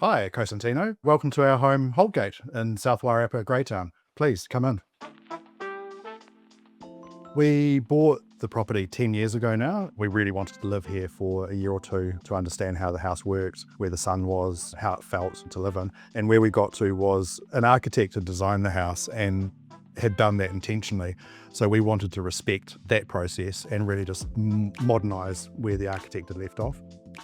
Hi, Cosentino. Welcome to our home, Holdgate, in South Wairarapa, Greytown. Please come in. We bought the property 10 years ago now. We really wanted to live here for a year or two to understand how the house worked, where the sun was, how it felt to live in. And where we got to was an architect had designed the house and had done that intentionally. So we wanted to respect that process and really just modernise where the architect had left off.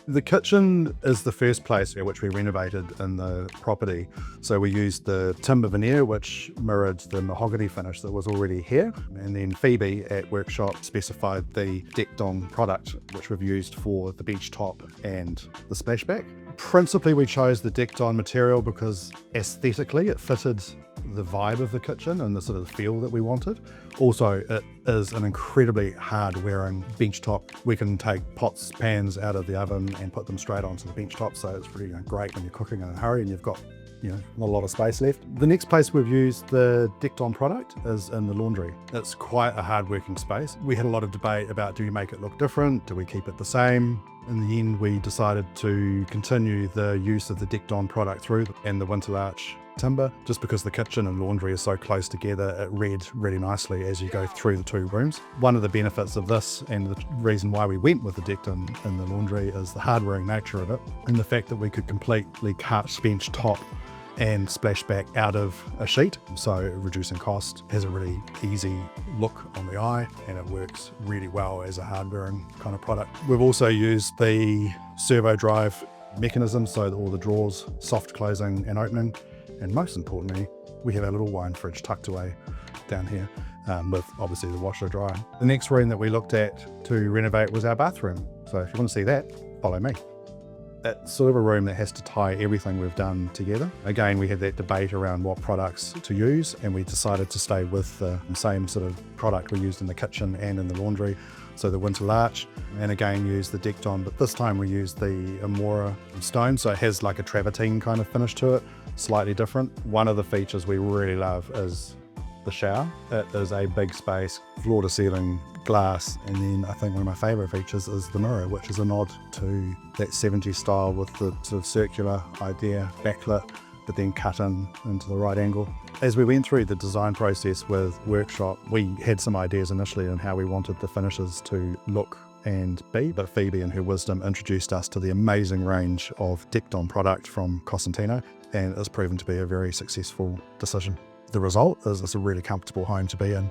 The kitchen is the first place which we renovated in the property. So we used the timber veneer, which mirrored the mahogany finish that was already here. And then Phoebe at workshop specified the Dekton product, which we've used for the bench top and the splashback. Principally, we chose the Dekton material because aesthetically it fitted the vibe of the kitchen and the sort of feel that we wanted. Also, it is an incredibly hard wearing bench top. We can take pots, pans out of the oven and put them straight onto the bench top. So it's really great when you're cooking in a hurry and you've got not a lot of space left. The next place we've used the Dekton product is in the laundry. It's quite a hard working space. We had a lot of debate about, do we make it look different? Do we keep it the same? In the end, we decided to continue the use of the Dekton product through and the winter larch timber, just because the kitchen and laundry is so close together. It read really nicely as you go through the two rooms. One of the benefits of this, and the reason why we went with the Dekton in the laundry, is the hard-wearing nature of it and the fact that we could completely cut bench top and splashback out of a sheet, so reducing cost, has a really easy look on the eye, and it works really well as a hard-wearing kind of product. We've also used the servo drive mechanism, so that all the drawers, soft closing and opening, and most importantly, we have our little wine fridge tucked away down here, with obviously the washer dryer. The next room that we looked at to renovate was our bathroom, so if you want to see that, follow me. It's sort of a room that has to tie everything we've done together. Again, we had that debate around what products to use, and we decided to stay with the same sort of product we used in the kitchen and in the laundry. So the winter larch, and again use the Dekton, but this time we used the Amora stone, so it has like a travertine kind of finish to it, slightly different. One of the features we really love is the shower. It is a big space, floor to ceiling glass, and then I think one of my favourite features is the mirror, which is a nod to that 70s style with the sort of circular idea, backlit, but then cut into the right angle. As we went through the design process with workshop, we had some ideas initially on how we wanted the finishes to look and be, but Phoebe in her wisdom introduced us to the amazing range of Dekton product from Cosentino, and it's proven to be a very successful decision. The result is it's a really comfortable home to be in.